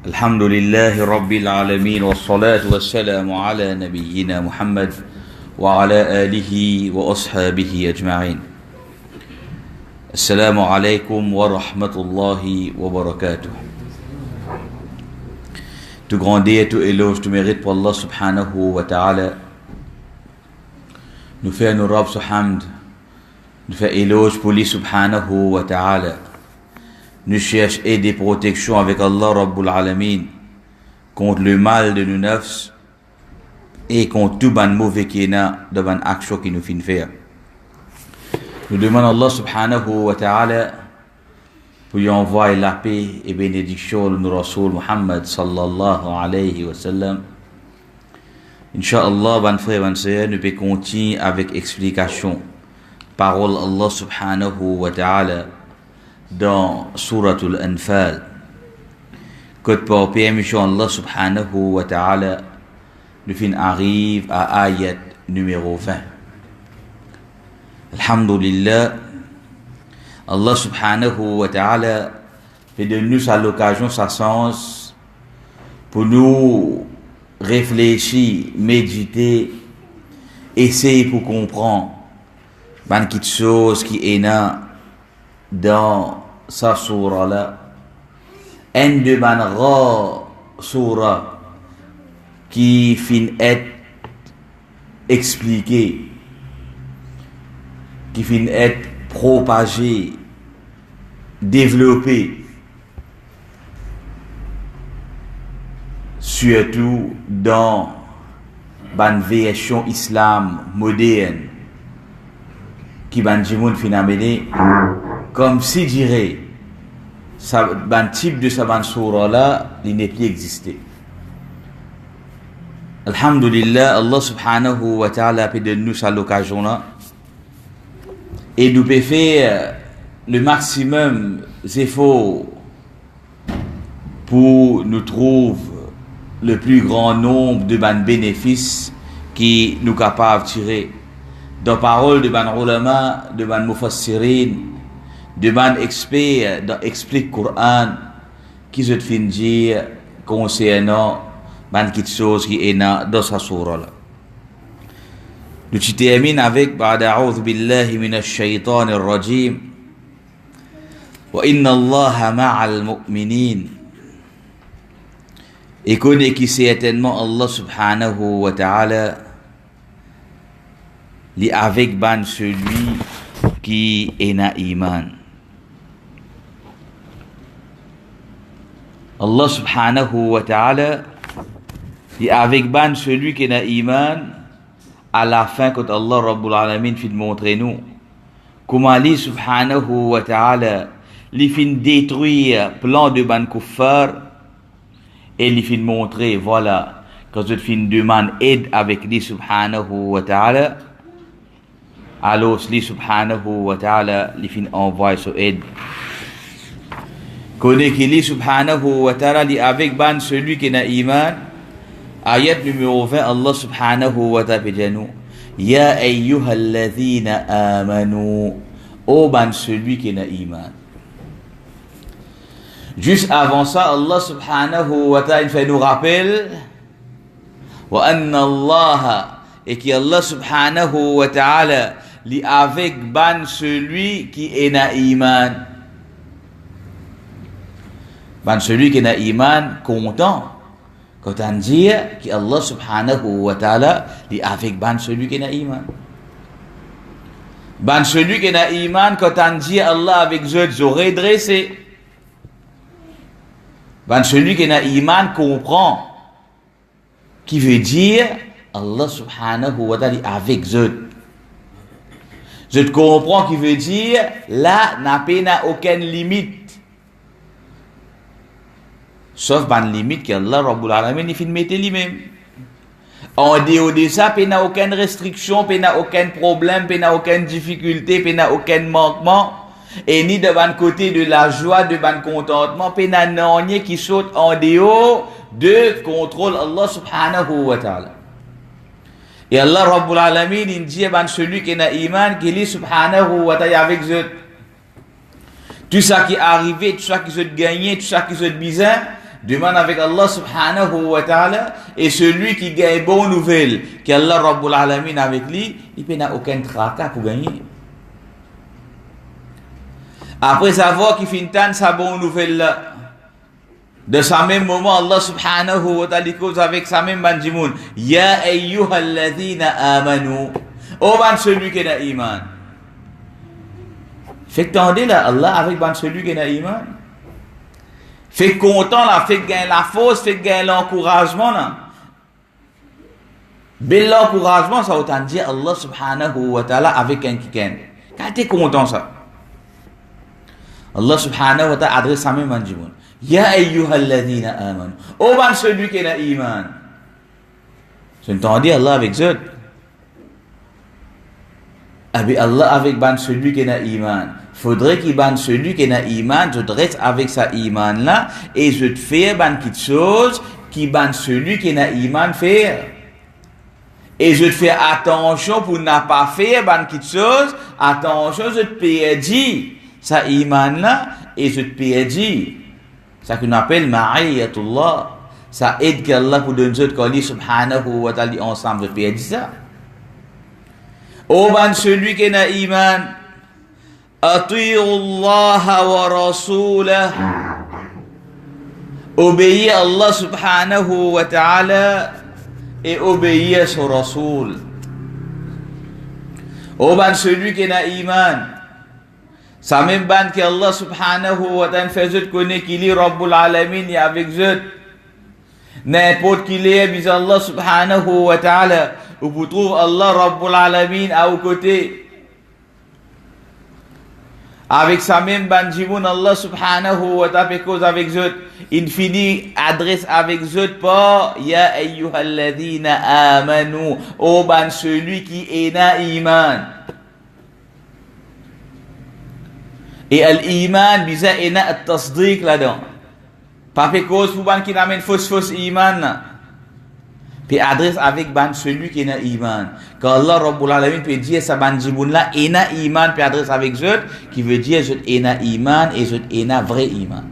الحمد لله رب العالمين والصلاة والسلام على نبينا محمد وعلى آله وأصحابه أجمعين. السلام عليكم ورحمة الله وبركاته. Tout grandeur, tout éloge, tout mérite pour Allah subhanahu wa ta'ala. Nous faisons Rabb hamd, nous faisons éloge pour lui subhanahu wa ta'ala. Nous cherchons aide et protection avec Allah Rabbul Alamin contre le mal de nos nafs et contre tout ban mauvais qui est là de ban action qui nous fait faire. Nous demandons Allah subhanahu wa ta'ala pour lui envoyer la paix et bénédiction de nos Rasul Muhammad sallallahu alayhi wa sallam. Inch'Allah, ban frère, ban sœur, nous pouvons continuer avec explication. Parole Allah subhanahu wa ta'ala dans Suratul Anfal. Code par permission Allah subhanahu wa ta'ala, nous fin arrive à ayat numéro 20. Alhamdulillah, Allah subhanahu wa ta'ala fait de nous à l'occasion sa sens pour nous réfléchir, méditer, essayer pour comprendre ban quelque chose qui est là dans sa surah là, un de ban ra surah qui fin être expliqué, qui fin être propagé, développé, surtout dans ban version islam moderne qui ban jimoun fin amené comme si dirait un type de sa surah là il n'est plus existé. Alhamdulillah, Allah subhanahu wa ta'ala a de nous à l'occasion là et nous peut faire le maximum d'efforts pour nous trouver le plus grand nombre de bénéfices qui nous capables de tirer dans parole de ban ulama, de ban mufassirin, de ban experts dans explique Coran qui se fin dire concernant ban quelque chose qui est dans sa surah là. Nous terminons avec ba'da a'udhu billahi minash shaitanir rajim wa inna Allaha ma'al mu'minin, et connaît qui certainement Allah subhanahu wa ta'ala li avec ban celui qui est na iman. Allah subhanahu wa ta'ala li avec ban celui qui est na iman à la fin quand Allah Rabbul Alamin fin montrer nous comment li subhanahu wa ta'ala li fin détruire plan de ban kuffar et li fin montrer voilà quand je fin demande aide avec lui subhanahu wa ta'ala, alors li subhanahu wa ta'ala li fin envoie son aide. Connaît qu'il li subhanahu wa ta'ala li avec ban celui qui n'a iman. Ayat numéro 20, Allah subhanahu wa ta'ala dit nous ya ayyuhalladhina amanu, ô ban celui qui n'a iman. Juste avant ça, Allah subhanahu wa ta'ala fait nous rappel wa anna Allah, et qui Allah subhanahu wa ta'ala li avec ban celui qui est na iman. Ban celui qui est na iman content quand on dit que Allah subhanahu wa ta'ala li avec ban celui qui est na iman. Ban celui qui est na iman quand on dit Allah avec eux redressé. Ben, celui qui n'a iman comprend qui veut dire Allah subhanahu wa ta'ala avec eux. Je comprends qui veut dire là n'a aucune limite. Sauf ban limite que Allah Rabbul Alamin il fait mettre lui-même. En dehors de ça, il n'a aucune restriction, il n'a aucun problème, il n'a aucune difficulté, il n'a aucun manquement. Et ni de ban côté de la joie, de ban contentement, pena nanye qui saute en dehors de contrôle Allah subhanahu wa ta'ala. Et Allah Rabbul Alamin il dit ban celui qui n'a iman, qui est subhanahu wa ta'ala avec eux. Tout ça qui est arrivé, tout ça qui s'est gagné, tout ça qui s'est bizarre, demande avec Allah subhanahu wa ta'ala, et celui qui gagne bonne nouvelle, qu'Allah Rabbul Alamin avec lui, il n'a aucun tracas pour gagner. Après savoir qu'il finit sa bonne nouvelle là, de ce même moment, Allah subhanahu wa ta'ala cause avec sa même bandimoun, Ya ayyuhalladhina amanu, oh ban celui qui a iman. Fait que tendez là, Allah avec ban celui qui a iman. Fait content là, fait gagner la force, fait gagner l'encouragement là. Bel l'encouragement, ça autant dire Allah subhanahu wa ta'ala avec un qui gagne. Quand t'es content ça. Allah subhanahu wa ta'ala adresse sa même bandimoun. Ya ayyuhalladhina amanu. Oh ban celui qui a iman. C'est entendu Allah avec eux. Avec Allah avec ban celui qui a iman. Faudrait qu'il ban celui qui a iman, je dresse avec sa iman là, et je te fais ban quelque chose qui ban celui qui a iman faire. Et je te fais attention pour ne pas faire ban quelque chose, attention, je te perdis sa iman là, et je te perdis. Ça qu'on appelle ma'iyatullah. Ça aide qu'Allah pour donner ce qu'on dit subhanahu wa ta'ala ensemble, je perdis ça. Oh ban celui qui a iman, ati'u Allah wa rasulah, obéis Allah subhanahu wa ta'ala et obéis son rasoul. Oh ban celui qui a iman, ça même ban que Allah subhanahu wa ta'ala fait je connais qu'il est Rabbul Alamin et avec je n'importe qui est bis Allah subhanahu wa ta'ala, où vous trouvez Allah Rabbul Alamin à vos côtés. Avec sa même bandimoun, Allah subhanahu wa ta'ala fait cause avec eux. Il finit adresse avec eux pas Ya ayyuhalladhina amanu, oh ban celui qui est na iman. Et al-iman bisa ena at-tasdiq là-dedans. Pas fait cause pour ban qui n'amène fausse iman là. Puis adresse avec ban celui qui a iman. Quand Allah Rabbul Alamin peut dire sa bandimoun là, ena iman, puis adresse avec eux, qui veut dire je ena iman et je ena vrai iman.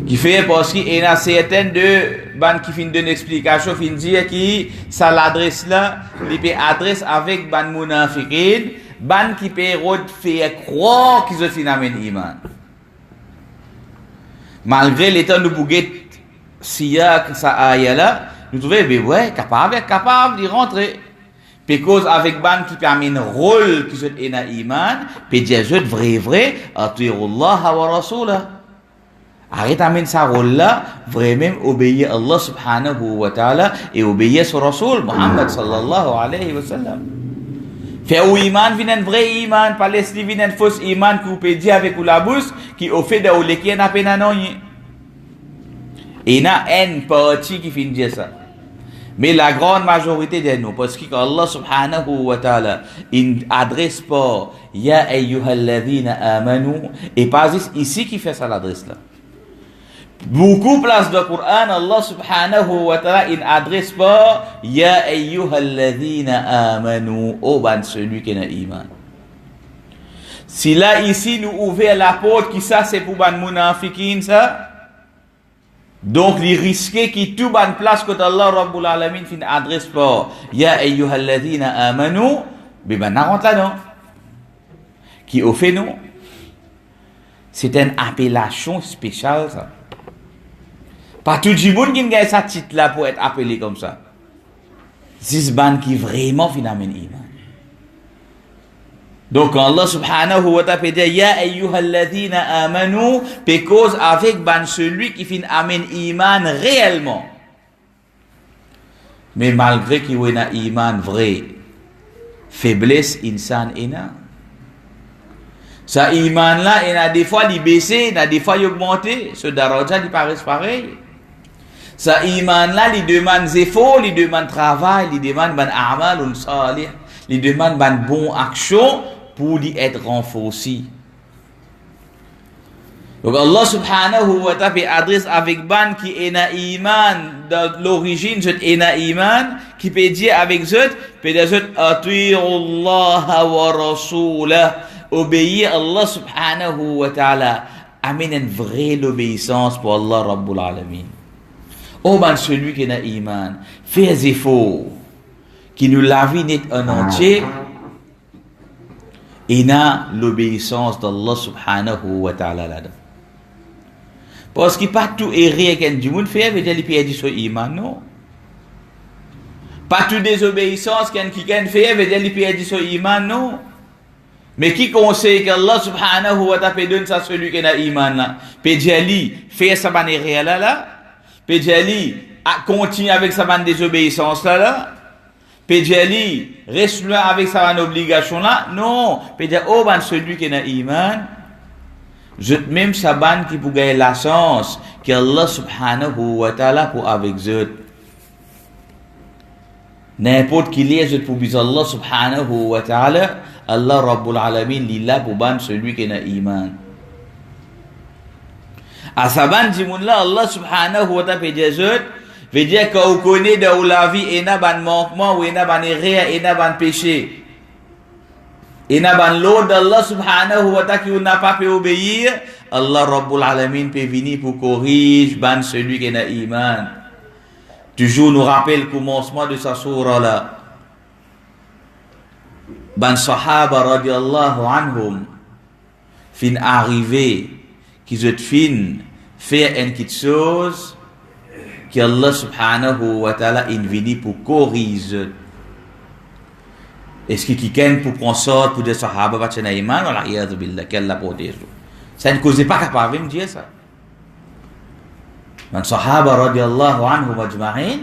Qui fait parce qu'il y a certaines de ban qui fin donner explication, fin dire qui ça l'adresse là, il peut adresse avec ban munafiqin, ban qui peut faire croire qu'ils ont finalement iman. Malgré l'état de bouguette siyak sa aya là, nous trouvons ben ouais capable d'y rentrer. Puis cause avec ban qui permet un rôle qui soit ena iman, puis dire je vrai ati'ullah wa rasulah. Arrête amène sa rôle là, vraiment obéir Allah subhanahu wa ta'ala et obéir son rasoul Muhammad sallallahu alayhi wa sallam. Faire ou iman vient un vrai iman, pas laisser vient un faux iman que vous pouvez dire avec la bouche qui au fait de ou qui n'a pas n'anoye. Et il y a une partie qui finit dire ça. Mais la grande majorité de nous, parce que Allah subhanahu wa ta'ala, il n'adresse pas Ya ayyuhalladhina amanu, et pas ici qui fait ça l'adresse là. Beaucoup place de Coran, Allah subhanahu wa ta'ala, il n'adresse pas Ya ayyuhalladhina amanu, oh ban celui qui a iman. Si là ici nous ouvrons la porte, qui ça c'est pour ban munafiqin ça, donc les risqués qui tout ban place que Allah Rabbul Alamin fin adresse pas Ya ayyuhalladhina amanu, mais ben n'a rentre là non. Qui au fait non. C'est une appellation spéciale ça. Pas tout le monde qui a sa titre là pour être appelé comme ça. C'est ban qui vraiment finalement iman. Donc Allah subhanahu wa ta'ala peut dire Ya ayyuhalladhina amanu, parce avec ban celui qui fin amène iman réellement. Mais malgré qu'il y ait un iman vrai, faiblesse insan ina. Ça iman là, il a des fois il baissé, il a des fois il augmenté, ce daraja il paraît pareil. Ça iman là, il demande efforts, il demande travail, il demande ban amal ou salih, il demande ban bon action pour lui être renforcé. Donc Allah subhanahu wa ta'ala adresse avec ban qui est na iman de l'origine, c'est na iman qui peut dire avec zot, peut dire zot ati'u Allah wa rasulah, obéir Allah subhanahu wa ta'ala amène une vraie obéissance pour Allah Rabbul Alamin. Oh ben celui qui a iman, fait des efforts, qui nous la vie n'est en entier, et n'a l'obéissance d'Allah subhanahu wa ta'ala là-dedans. Parce que pas tout erré qu'un du monde fait, veut dire qu'il perd son iman, non. Pas toute désobéissance qu'un qui fait, veut dire qu'il perd son iman, non. Mais qui conseille qu'Allah subhanahu wa ta'ala donne ça celui qui a iman là, peut dire lui fait sa bonne erreur là, peut dire lui continue avec sa bonne désobéissance là. Pédiali reste loin avec sa obligation là. Non. Pédiali, oh ben celui qui a iman, je même sa ban qui pour gagner la chance que Allah subhanahu wa ta'ala pour avec eux. N'importe qui lié je pour bis Allah subhanahu wa ta'ala, Allah Rabbul Alamin lillah pour ban celui qui a iman. À sa ban du monde là, Allah subhanahu wa ta'ala pédiali veut dire qu'on connaît dans la vie, il y a un manquement, il y a un erreur, il y a un péché. Il y a un lot d'Allah subhanahu wa ta'ala qui n'a pas pu obéir. Allah Rabbul Alamin peut venir pour corriger celui qui a iman. Toujours nous rappelle le commencement de sa sourate là. Ban sahaba radiallahu anhum fin arrivé qui se fin faire une petite chose que Allah subhanahu wa ta'ala invite pour corriger. Est-ce que quelqu'un pour prendre ça pour des sahaba va tenir iman ou la iyad billah qu'elle la protège. Ça ne cause pas capable de me dire ça. Man sahaba radiyallahu anhu majma'in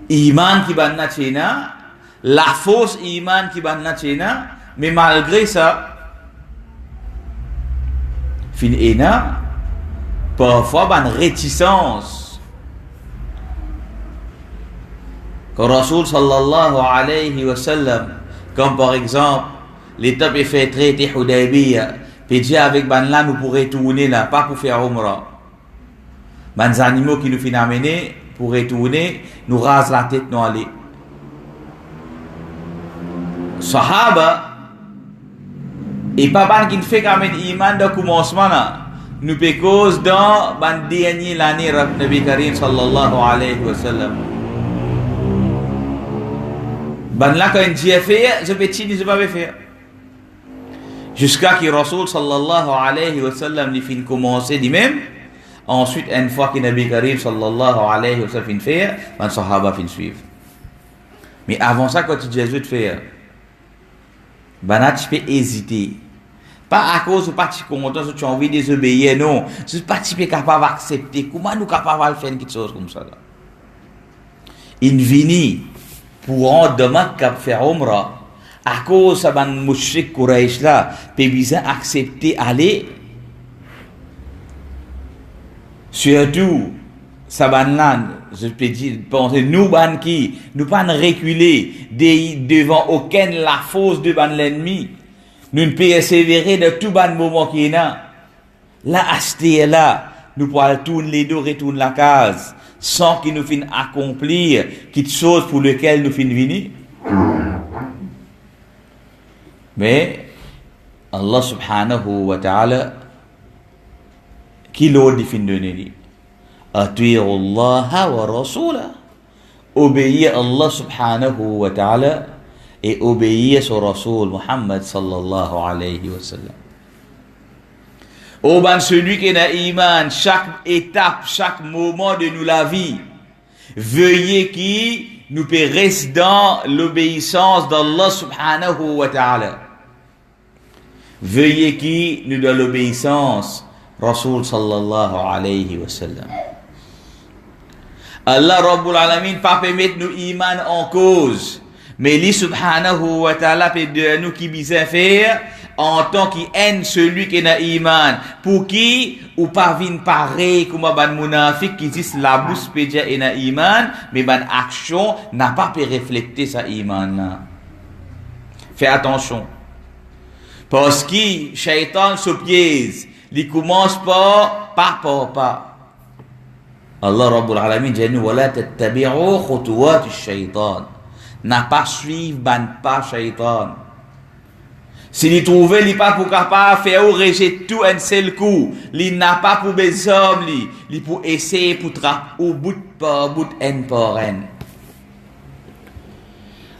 iman qui banna chena la fausse iman qui banna chena mais malgré ça fin ena parfois ban réticence. Quand Rasoul sallallahu alayhi wa sallam, comme par exemple, l'étape est fait traiter Hudaybiyah, puis dit avec ban là, nous pourrions tourner là, pas pour faire Umrah. Ban animaux qui nous finissent amener, pour retourner, nous rasent la tête, nous aller. Sahaba, et pas ban qui ne fait quand même iman de commencement là, nous pécose dans ban dernier l'année Nabi Karim sallallahu alayhi wa sallam. Ben là, quand Dieu fait, je vais tiner, je vais faire. Jusqu'à que Rasoul sallallahu alayhi wa sallam lui fin commencer lui-même. Ensuite, une fois que Nabi Karim sallallahu alayhi wa sallam fin faire, ben sahaba fin suivre. Mais avant ça, quand tu Jésus te faire, ben là, tu peux hésiter. Pas à cause de pas tu content, tu as envie de désobéir, non. C'est pas tu peux capable d'accepter. Comment nous capable de faire quelque chose comme ça là? Invini. Pour en demain qu'à faire Umrah, à cause de ban mouchrik Quraish là, peut bien accepter aller. Surtout, ça ban là, je peux dire, penser nous ban qui, nous pas reculer devant aucune la force de ban l'ennemi. Nous ne persévérer de tout ban moment qui est là. Là, acheter là, nous pourrons tourner les dos, retourner la case. Sans qu'il nous finisse accomplir quelque chose pour lequel nous finissons venir. Mais Allah subhanahu wa ta'ala qui l'a dit fin donner ati'u Allah wa rasulah, obéir Allah subhanahu wa ta'ala et obéir son Rasoul Muhammad sallallahu alayhi wa sallam. Oh ben celui qui a iman, chaque étape, chaque moment de nous la vie, veuillez qui nous peut rester dans l'obéissance d'Allah subhanahu wa ta'ala. Veuillez qui nous dans l'obéissance Rasoul sallallahu alayhi wa sallam. Allah Rabbul Alamin pas permettre nous iman en cause, mais lui subhanahu wa ta'ala peut de nous qui bien faire en tant qu'aime celui qui a iman, pour qui ou pas vin pareil comme ban munafik qui dit la bouche peut dire ena iman, mais ban action n'a pas pu refléter sa iman. Fais attention, parce que shaitan se piège, il commence pas pas. Allah Rabbul Alamin dit nous wala tattabi'u khutuwat ash-shaytan, n'a pas suivre ban pas shaitan. Si il trouve, il pas pour capable faire ou rejeter tout un seul coup. Il n'a pas pour besoin, il pour essayer pour trapper au bout par bout, en par en.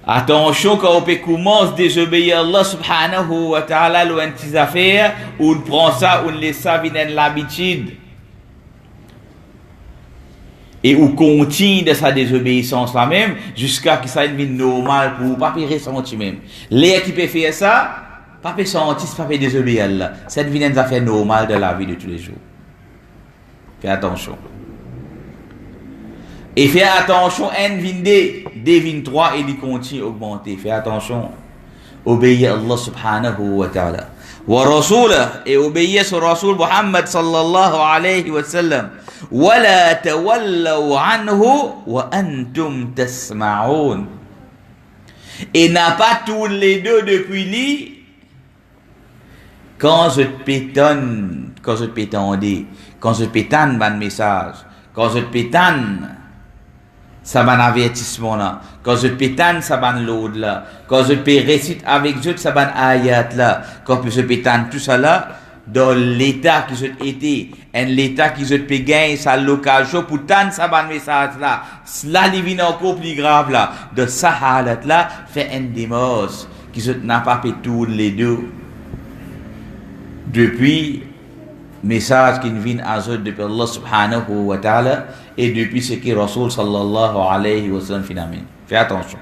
Attention, quand on commence à désobéir à Allah subhanahu wa ta'ala, ou une petite affaire, on prend ça, on laisse ça venir l'habitude. Et on continue de sa désobéissance là même, jusqu'à ce que ça devienne normal pour pas ressentir même. Les qui peuvent faire ça, pas sentir, pas désobéir là. Ça devient une affaire normale de la vie de tous les jours. Fais attention. Et fais attention, N23, D23, et il continue à augmenter. Fais attention. Obéir à Allah subhanahu wa ta'ala. Wa rasulah, et obéir sur Rasul Muhammad sallallahu alayhi wa sallam. Wa la tawallaw anhu wa antum tasma'un. Et n'a pas tous les deux depuis lui. Quand je te pétonne, quand je te pétonne, quand je te pétonne, ban message, quand je te pétonne, ça ban avertissement là, quand je te pétonne, ça ban l'aude là, quand je te récite avec eux, ça ban ayat là, quand je te pétonne tout ça là, dans l'état qui je été, en l'état qui je te gagne, ça l'occasion pour tant ça ban message là, cela vient encore plus grave là, de ça halat là, fait un démos, qui je n'a pas fait tous les deux. Depuis message qui vient à eux depuis Allah subhanahu wa ta'ala et depuis ce que Rasul sallallahu alayhi wa sallam finalement. Fais attention.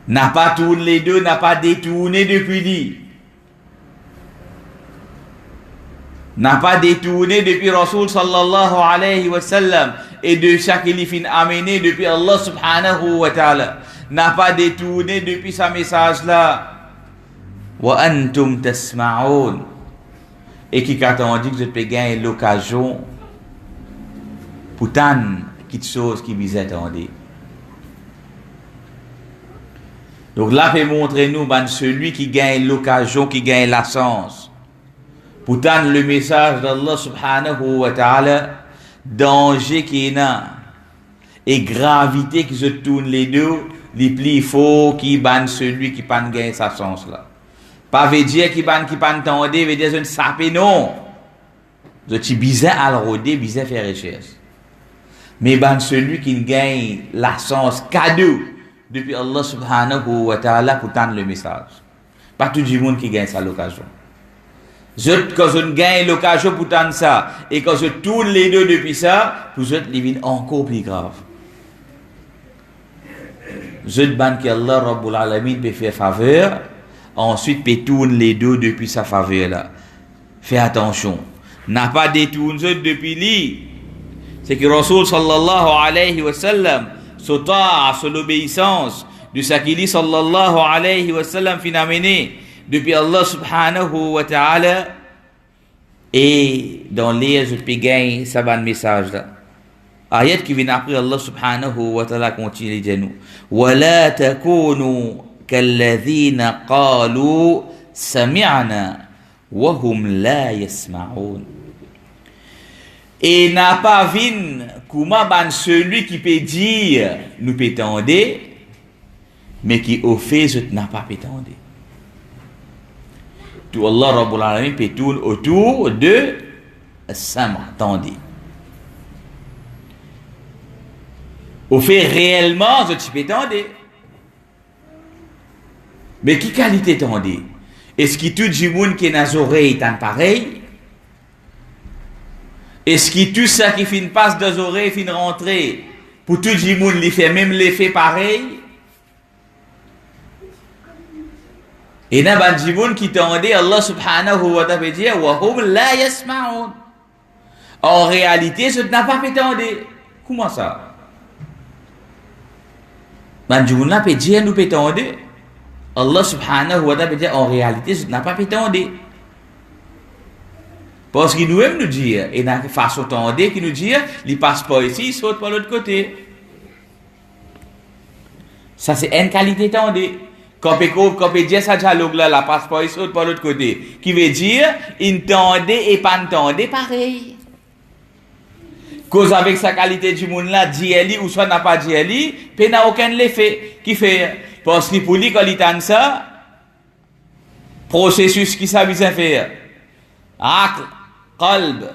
N'a pas tous les deux, n'a pas détourné depuis lui. N'a pas détourné depuis Rasul sallallahu alayhi wa sallam et de chaque qu'il fin amené depuis Allah subhanahu wa ta'ala. N'a pas détourné depuis sa message là. Wa antum tasma'un. Et qui quand dit que je peux gagner l'occasion pour tant quelque chose qui vous attendait. Donc là, fait montrer nous celui qui gagne l'occasion, qui gagne la chance. Pour tant le message d'Allah subhanahu wa ta'ala, danger qui est là et gravité qui se tourne les deux, les plus faux qui ban celui qui pas gagne sa chance là. Pas veut dire qui pas entendre, veut dire je ne sais non. Je suis bizarre à le roder, bizarre faire recherche. Mais ban celui qui gagne la chance cadeau depuis Allah subhanahu wa ta'ala pour tendre le message. Pas tout le monde qui gagne ça l'occasion. Quand je gagne l'occasion pour tendre ça, et quand je tourne les deux depuis ça, pour je devient encore plus grave. Je ban que Allah Rabbul Alamin peut faire faveur. Ensuite, peut tourner les deux depuis sa faveur là. Fais attention. N'a pas détourné depuis lui. C'est que Rasul sallallahu alayhi wa sallam, sur l'obéissance de ce qu'il dit sallallahu alayhi wa sallam fin amené depuis Allah subhanahu wa ta'ala. Et dans les je peux gagner ça va un message là. Ayat qui vient après Allah subhanahu wa ta'ala continue de nous. Wa la takunu كالذين قالوا سمعنا وهم لا يسمعون. Et n'a pas vu comment celui qui peut dire nous pétendre, mais qui au fait je n'a pas pétendre. Tout Allah Rabbul Alamin peut tourner autour de sam, attendez. Au fait réellement je pétendre. Mais qui qualité tendez? Est-ce que tout le monde qui est dans les oreilles est pareil? Est-ce que tout ça qui fin passe dans les oreilles fin rentrer pour tout le monde lui fait même l'effet pareil? Et dans les gens qui tendent, Allah subhanahu wa ta'ala dit wa hum la yasma'un. En réalité, je n'ai pas fait tendre. Comment ça? Les gens là peut dire nous peut tendre. Allah subhanahu wa ta'ala dit en réalité, ce n'a pas pu tendre. Parce qu'il nous-mêmes nous dit, et dans la façon tendre qu'il nous dit, il passe pas ici, il saute par l'autre côté. Ça c'est une qualité tendre. Quand on peut dire ça dialogue là, la passe pas ici, saute par l'autre côté. Qui veut dire, il tende et pas tende pareil. Cause avec sa qualité du monde là, dit ou soit n'a pas dit, il n'a aucun effet. Qui fait? Parce que pour lui, quand il tente ça, Processus qui ça besoin faire? Aql, qalb,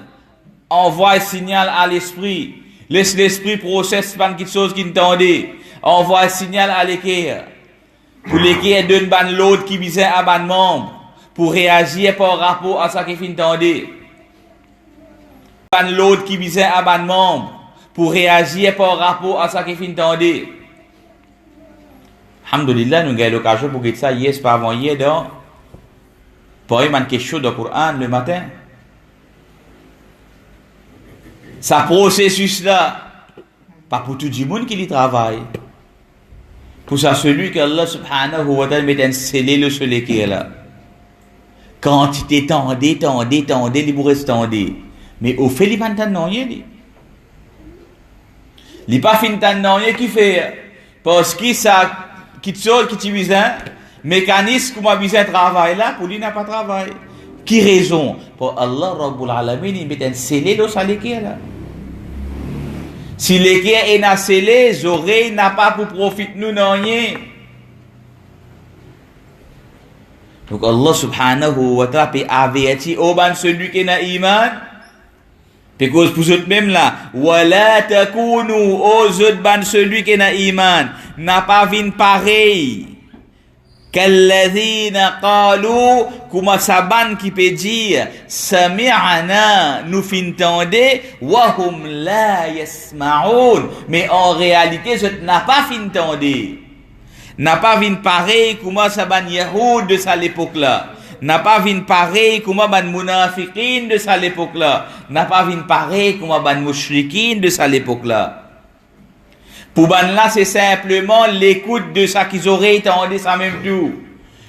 envoie signal à l'esprit. Laisse l'esprit processe pas quelque chose qui n'entendait. Envoie signal à l'équerre. Pour l'équerre donne ban l'autre qui besoin à ban membre. Pour réagir par rapport à ça qui fin entendait. Ban l'autre qui besoin à ban membre. Pour réagir par rapport à ça qui fin entendait. Alhamdulillah, nous avons l'occasion pour que ça hier, pas avant hier, donc. Pour une question dans le Coran le matin. Ce processus-là, pas pour tout le monde qui y travaille. Pour ça, celui que Allah subhanahu wa ta'ala met un scellé le soleil qui est là. Quantité tendée, il vous reste tendée. Mais au fait, il n'y a pas de rien. Il n'y a pas de rien qui fait. Parce que ça, qui utilise un mécanisme comment besoin de travail là, pour lui n'a pas de travail. Qui raison? Pour Allah Rabbul Alamin, il met un scellé le soleil qui est là. Si l'équerre est na scellé, les oreilles n'a pas pour profiter nous non rien. Donc Allah subhanahu wa ta'ala peut avertir au ban celui qui n'a iman. Parce pour eux même là, wala takunu aux autres ban celui qui n'a iman n'a pas vin pareil. Kalladhina qalu kuma saban qui peut dire sami'ana nous fintendé wa hum la yasma'un mais en réalité je n'a pas fintendé n'a pas vin pareil kuma saban yahoud de ça l'époque là n'a pas vin pareil kuma ban munafiqin de ça l'époque là n'a pas vin pareil kuma ban mushrikin de ça l'époque là. Pour ban là, c'est simplement l'écoute de ça qu'ils auraient entendu ça même tout.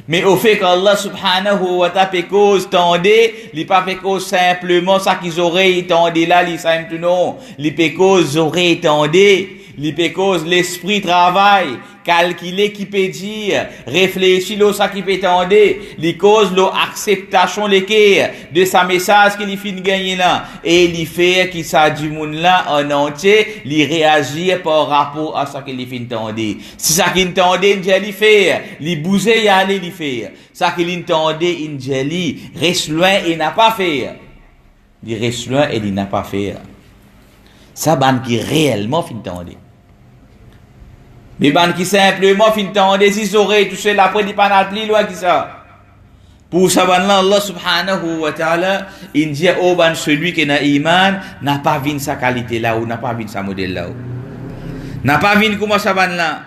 Mais au fait qu'Allah subhanahu wa ta'ala fait cause tendez, il pas fait cause simplement ça qu'ils auraient entendu là, il ça même tout non. Il fait cause auraient entendu, il fait cause l'esprit travaille, calculer qui peut dire, réfléchir là ça qui peut tendre, les causes l'acceptation de sa message qu'il fin gagner là et il fait qui ça du monde là en entier, il réagir par rapport à ça qu'il fin tendre. Si ça qu'il tende, il fait, il bouger y aller il fait. Ça qu'il tende, il reste loin et n'a pas fait. Il reste loin et il n'a pas fait. Ça ban qui réellement fin tendre. Mais ban qui simplement fin tendre si oreilles toucher l'après di pas plus loin que ça. Pour ça ban là Allah subhanahu wa ta'ala il dit au ban celui qui n'a iman n'a pas vu sa qualité là ou n'a pas vu sa modèle là. N'a pas vu comment ça ban là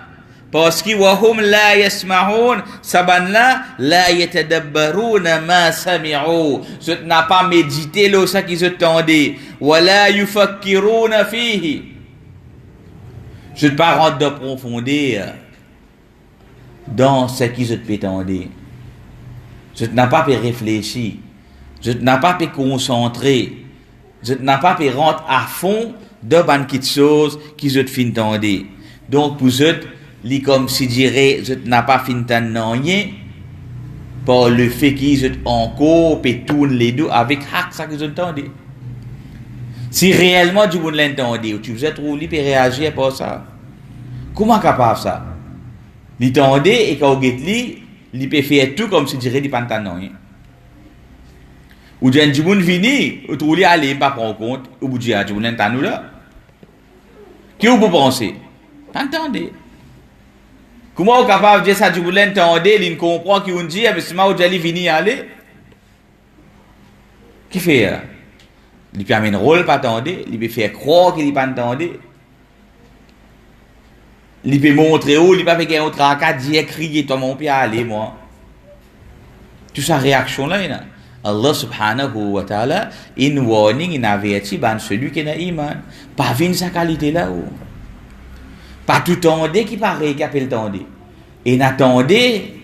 parce que wa hum la yasma'un saban là la yatadabbaruna ma sami'u ce n'a pas médité là ça qu'ils entendaient wala yufakkiruna fihi. Je ne pas rentrer de profondeur dans ce qui se peut tendre. Je n'ai pas pu réfléchir. Je n'ai pas pu concentrer. Je n'ai pas pu rentrer à fond dans beaucoup de choses qui se fin tendre. Donc pour eux, li comme si dirait, je n'ai pas fin tendre rien par le fait qu'ils sont encore peut tourner les deux avec hack ça qu'ils entendent. Si réellement du monde l'entendait, tu vous êtes trop libre et réagir par ça. Comment capable ça? L'entendait et quand vous il peut faire tout comme si dirait du pantalon. Ou du monde vini, ou tu voulez aller pas prendre compte, ou vous dites du monde l'entendait là. Qui vous pensez? Entendez. Comment vous capable de dire ça du monde l'entendait, il comprend qui vous dit, mais si vous allez venir aller. Qui fait? Il peut amener un rôle pas attendre, il peut faire croire qu'il n'est pas entendu. Il peut montrer où, il peut faire un tracas, dire, crier, toi mon pied, allez moi. Tout ça réaction là, Allah subhanahu wa ta'ala, in warning, in averti, ban celui qui n'a iman. Pas vin sa qualité là où. Pas tout tendé qui paraît, qui appelle tendé. Et n'attendez,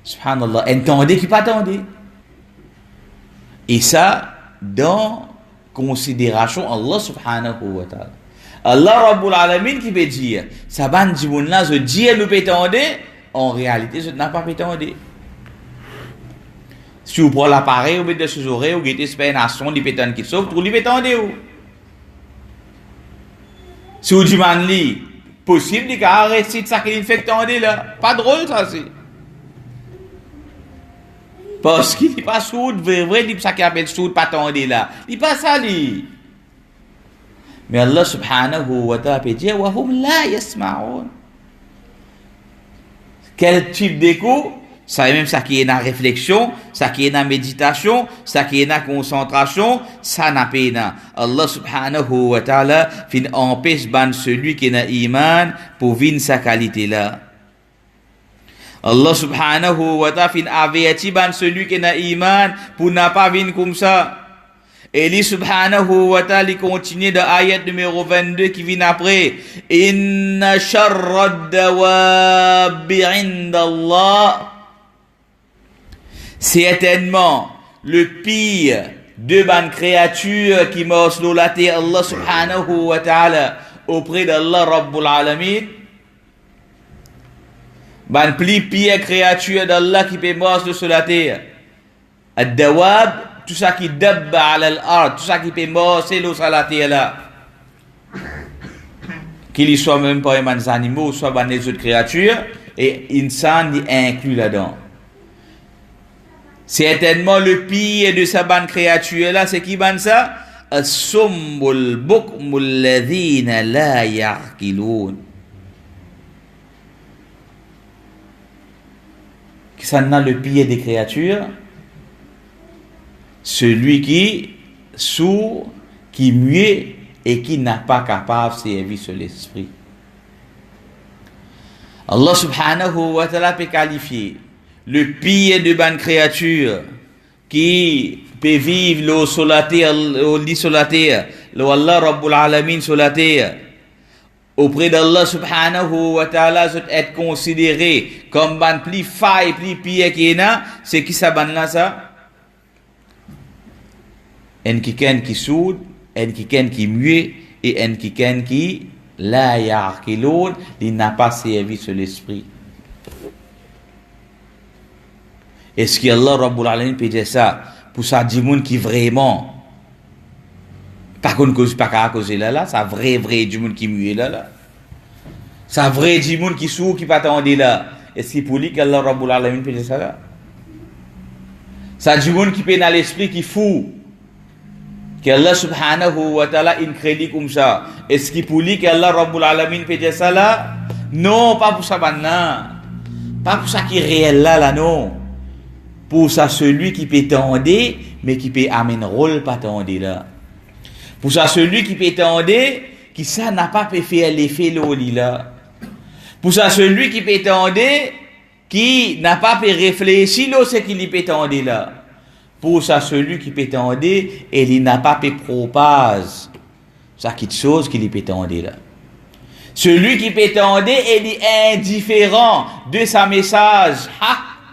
subhanallah, entendez qui pas tendé. Et ça, dans considération Allah subhanahu wa ta'ala. Allah Rabbul Alamin qui peut dire, ça ban du monde là, je dis nous peut tendre, en réalité, je n'ai pas peut tendre. Si vous prenez l'appareil, vous mettez de ses oreilles, vous mettez une nation, vous mettez un qui sauve, vous mettez tendre. Si vous dites, possible, il y a un récit ça qui fait tendre là. Pas drôle ça, c'est. Parce qu'il n'est pas sourd, vrai, il ça qui appelle sourd, pas tendre là. Il pas ça, lui. Mais Allah subhanahu wa ta'ala peut dire, wa hum la yasma'un. Quel type d'écho? Ça même ça qui est dans la réflexion, ça qui est dans la méditation, ça qui est dans la concentration, ça n'a pas dans. Allah subhanahu wa ta'ala fin empêche ban celui qui est dans l'iman pour vivre sa qualité là. Allah subhanahu wa ta'ala fin averti ban celui qui est dans l'iman pour n'a pas vivre comme ça. Et lui subhanahu wa ta'ala continue dans ayat numéro 22 qui vient après. Inna sharrad dawabi indallah. Certainement, le pire de ban créatures qui m'a slolaté Allah subhanahu wa ta'ala auprès d'Allah Rabbul Alamin. Ban plus pire créature d'Allah qui peut mort sur la terre. Ad-dawab, tout ça qui dabba ala al-ard, tout ça qui peut mort sur la terre là. Qu'il soit même pas des animaux, soit des autres créatures, et insan est inclus là-dedans. Certainement le pire de sa bonne créature là, c'est qui ban ça? As-summul bukmul ladhina la ya'qilun. Qui ça n'a le pire des créatures? Celui qui sourd, qui muet et qui n'a pas capable de servir sur l'esprit. Allah subhanahu wa ta'ala peut qualifier le pire de bonne créature qui peut vivre l'eau sur la terre, au lit sur la terre, Allah Rabbul Alamin sur la terre, auprès d'Allah subhanahu wa ta'ala, être considéré comme ban plus faille, plus pire qui est là, c'est qui ça ban là ça? En qui sourd, en qui muet, et en qui la ya'qilun, il n'a pas servi sur l'esprit. Est-ce que Allah Rabbul Alamin peut dire ça pour ça du monde qui vraiment pas qu'on cause pas qu'à cause là ça vrai du monde qui muet là ça vrai du monde qui sourd qui pas attendre là est-ce qu'il pour lui qu'Allah Rabbul Alamin peut dire ça là ça du monde qui peut dans l'esprit qui fou qu'Allah subhanahu wa ta'ala in crédit comme ça est-ce qu'il pour lui qu'Allah Rabbul Alamin peut dire ça là non pas pour ça là pas pour ça qui est réel là non. Pour ça, celui qui peut tendre, mais qui peut amener rôle pas tendre là. Pour ça, celui qui peut tendre, qui ça n'a pas pu faire l'effet là. Pour ça, celui qui peut tendre, qui n'a pas pu réfléchir ce qu'il peut tendre là. Pour ça, celui qui peut tendre, et il n'a pas pu propager ça quelque chose qu'il peut tendre là. Celui qui peut tendre, il est indifférent de sa message.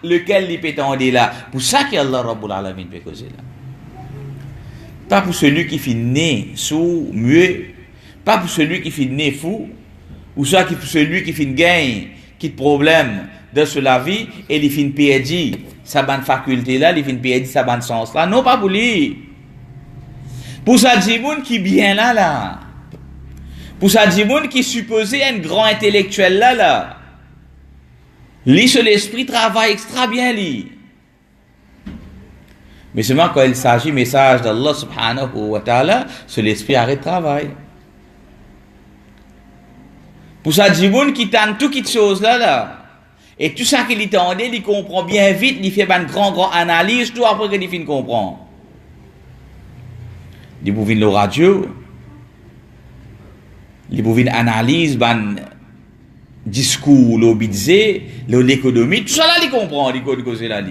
Lequel il peut tendre là. Pour ça qu'Allah Rabbul Alamin peut causer là. Pas pour celui qui finit né sourd, muet, pas pour celui qui finit né fou, ou ça qui pour celui qui finit gagne, qui problème dans la vie, et il finit perdu sa bonne faculté là, il finit perdu sa bonne sens là. Non, pas pour lui. Pour ça, du monde qui bien là. Pour ça, du monde qui supposé un grand intellectuel là. Lui sur l'esprit travaille extra bien lui. Mais seulement quand il s'agit du message d'Allah subhanahu wa ta'ala, sur l'esprit arrête de travail. Pour ça, du monde qui tente tout quelque chose là. Et tout ça qu'il entendait, il comprend bien vite, il fait une grande analyse, tout après qu'il finit comprendre. Il pouvait le radio, il pouvait analyse, discours, l'obédiser, l'économie, tout ça là, il comprend, il cause là.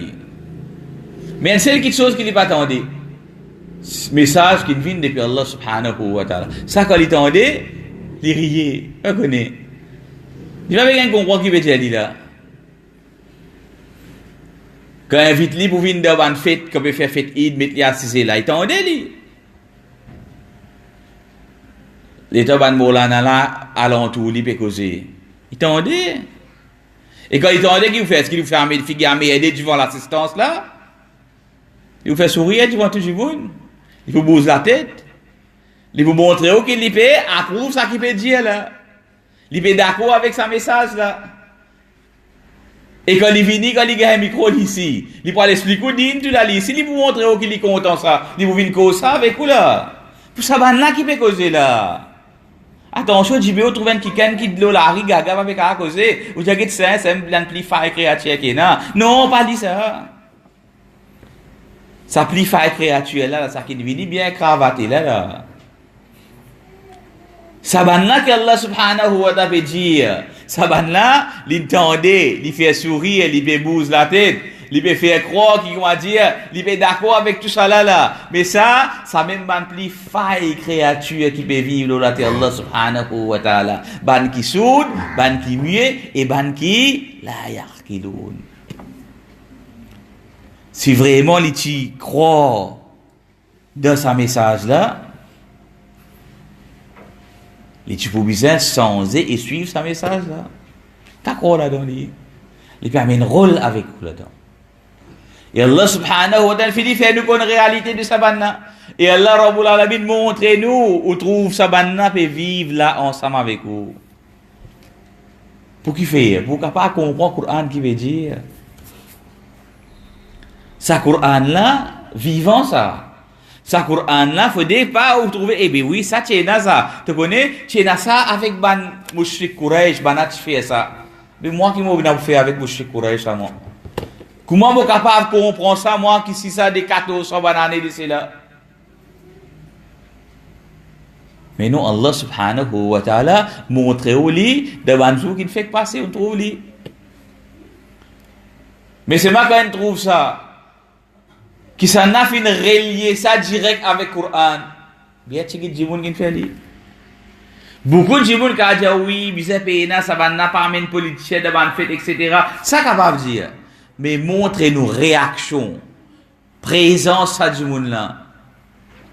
Mais c'est quelque chose qu'il n'est pas attendu. Message qui vient depuis Allah subhanahu wa ta'ala. Ça, quand il attendait, il riait, on connaît. Il va bien comprendre qui veut dire là. Quand il invite lui pour venir dans une fête, comme il fait fête Eid, mettre lui assisé là, il attendait lui. L'état ban Molana là, alentour, il peut causer. Il tendait. Et quand il tendait, qu'il vous fait? Est-ce qu'il vous fait un figure aider devant l'assistance là? Il vous fait sourire devant tout le monde. Il vous bouge la tête. Il vous montre où qu'il peut approuve ça qu'il peut dire là. Il peut d'accord avec sa message là. Et quand il vient, quand il a un micro ici, il peut l'expliquer, il dit, tu l'as dit, si il vous montre qu'il est content ça, il vous vient causer ça avec vous là. Pour ça, ben là qui peut causer là. Attention, JBO trouve un quelqu'un qui de l'eau la rigaga avec à causer. Ou j'ai dit ça, c'est un plan plus fort créature qui est là. Non, pas dit ça. Ça plus fort créature là, ça qui devient bien cravaté là. Ça ben là qu'Allah subhanahu wa ta'ala veut dire. Ça ben là, l'entendait, il fait sourire, il fait bouger la tête. Il peut faire croire qu'il va dire, il peut d'accord avec tout ça là. Mais ça même ban plus faille créature qui peut vivre dans la terre Allah subhanahu wa ta'ala. Ban qui sourde, ban qui muet et ban qui la yarkiloun. Si vraiment il croit dans ce message là, il faut bien changer et suivre ce message là. T'as quoi là-dedans? Il peut amener un rôle avec vous là-dedans. Et Allah subhanahu wa ta'ala fait nous connaître la réalité de Sabanna. Et Allah Rabbul Alamin montre nous où trouve Sabanna peut vivre là ensemble avec vous. Pour qui faire? Pour capable comprendre le Coran qui veut dire. Ça Coran là, vivant ça. Ça Coran là, faut pas où trouver, eh bien oui, ça c'est ça. Tu connais? C'est ça avec ban Mushrik Quraysh, banat fait ça. Mais moi qui m'ai fait avec Mushrik Quraysh ça moi. Comment vous capable de comprendre ça, moi, qui si ça des 1400 années de cela? Mais non, Allah subhanahu wa ta'ala montre au lit, devant nous, qu'il fait passer, on trouve lit. Mais c'est moi quand on trouve ça, qui s'en a fait relier ça direct avec le Coran. Bien, tu dis, qui fait lit. Beaucoup de gens qui ont dit, oui, bizarre, ça va pas amener politicien devant fait, etc. Ça, capable de dire. Mais montrez-nous réaction, présence à du monde là.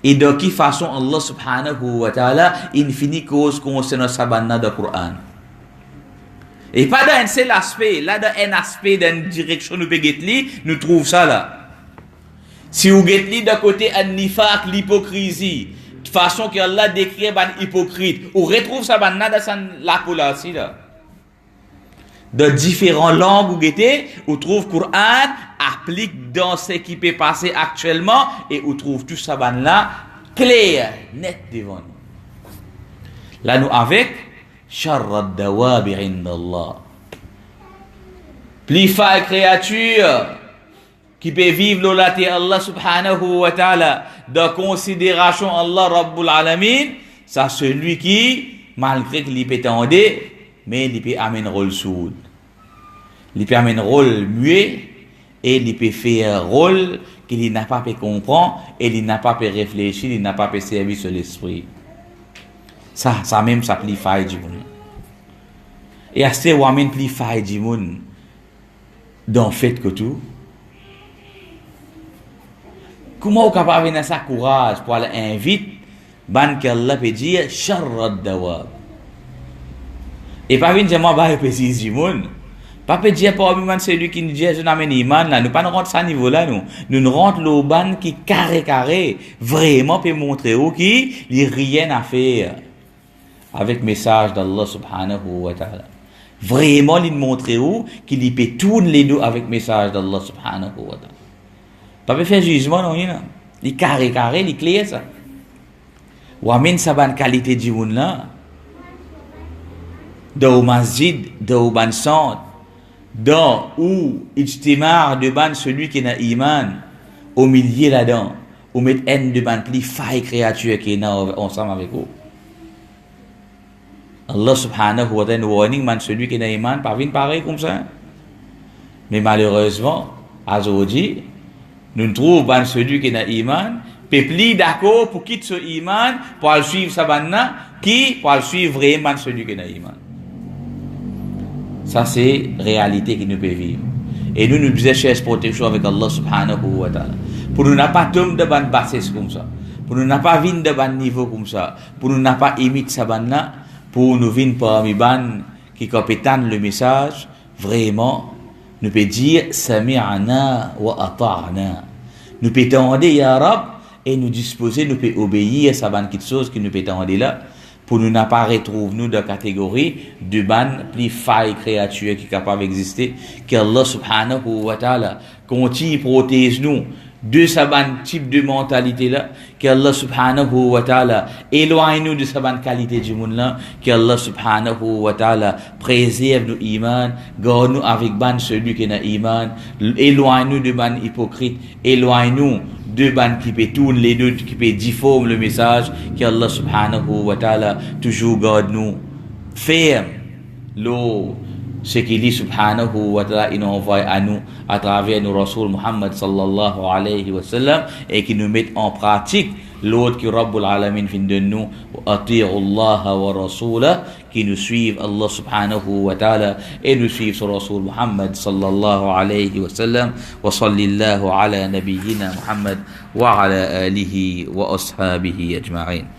Et de quelle façon Allah subhanahu wa ta'ala infini cause concernant Sabanna de Coran. Et pas dans un seul aspect, là dans un aspect, dans une direction nous peut nous trouve ça là. Si vous guettez de côté un nifaq, l'hypocrisie, de façon que Allah décrit un hypocrite, vous retrouvez Sabanna dans la polasi là. De différentes langues où on trouve le Coran applique dans ce qui peut passer actuellement et on trouve tout ça là clair, net devant nous. Là nous avec Sharrad dawabi indallah. Plus faille créature qui peut vivre dans la terre Allah subhanahu wa ta'ala de considération Allah Rabbul Alamin, ça celui qui malgré qu'il peut tendre mais il peut amener un rôle sourd. Il peut amener un rôle muet et il peut faire un rôle qu'il n'a pas pu comprendre et il n'a pas pu réfléchir, il n'a pas pu servir sur l'esprit. Ça même, ça plie faille du monde. Et à ce moment, il plie faille du monde dans le fait que tout. Comment on est capable de faire ça courage pour aller inviter, ban qu'Allah peut dire, Sharrad dawab. Et pas venir dire moi bah précis du monde. Pas peut dire pour moi c'est lui qui nous dit je n'amène iman là, nous pas nous rentre ça niveau là nous rentre l'auban qui carré vraiment peut montrer où qui il rien à faire avec message d'Allah subhanahu wa ta'ala. Vraiment il montrer où qu'il peut tourner les deux avec message d'Allah subhanahu wa ta'ala. Pas peut faire jugement non il carré il clair ça. Ou amène sa bonne qualité du monde là. Dans le masjid, dans le ban centre, dans où ijtimar de ban celui qui n'a iman, au milieu là-dedans, ou mettre haine de ban plus faille créature qui est là ensemble avec vous. Allah subhanahu wa ta'ala warning man celui qui n'a iman, pas vient pareil comme ça. Mais malheureusement, aujourd'hui, nous trouvons ban celui qui n'a iman, peuple d'accord pour quitter ce iman, pour le suivre sa banna, qui pour le suivre vraiment celui qui n'a iman. Ça, c'est la réalité qui nous peut vivre. Et nous devons chercher protection avec Allah subhanahu wa ta'ala. Pour nous n'a pas tomber de bonne bassesse comme ça. Pour nous n'a pas venir de bon niveau comme ça. Pour nous n'a pas imiter sa banna. Pour nous venir parmi ban qui compétente le message. Vraiment, nous peut dire Sami'ana wa ata'na. Nous peut tendre ya Rab et nous disposer, nous peut obéir à sa bonne quelque chose qui nous peut tendre là. pour nous n'apparaître nous de catégorie de ban plus faille créature qui est capable d'exister, qu'Allah subhanahu wa ta'ala continue protège nous de ce type de mentalité là, qu'Allah subhanahu wa ta'ala éloigne nous de cette qualité du monde là, qu'Allah subhanahu wa ta'ala préserve nos iman, garde nous avec celui qui a iman, éloigne nous de ban hypocrite, éloigne nous de ban qui peut tourner les deux, qui peut difformer le message, qu'Allah subhanahu wa ta'ala toujours garde nous ferme l'eau. Ce qu'il dit subhanahu wa ta'ala, il nous envoie à nous à travers nos Rasul Muhammad sallallahu alayhi wa sallam et qui nous met en pratique l'autre qui Rabbul Alamin fin de nous, ati'u Allah wa Rasulah, qui nous suivent Allah subhanahu wa ta'ala et nous suivent sur Rasul Muhammad sallallahu alayhi wa sallam wa sallallahu ala nabiyyina Muhammad wa ala alihi wa ashabihi ajma'in.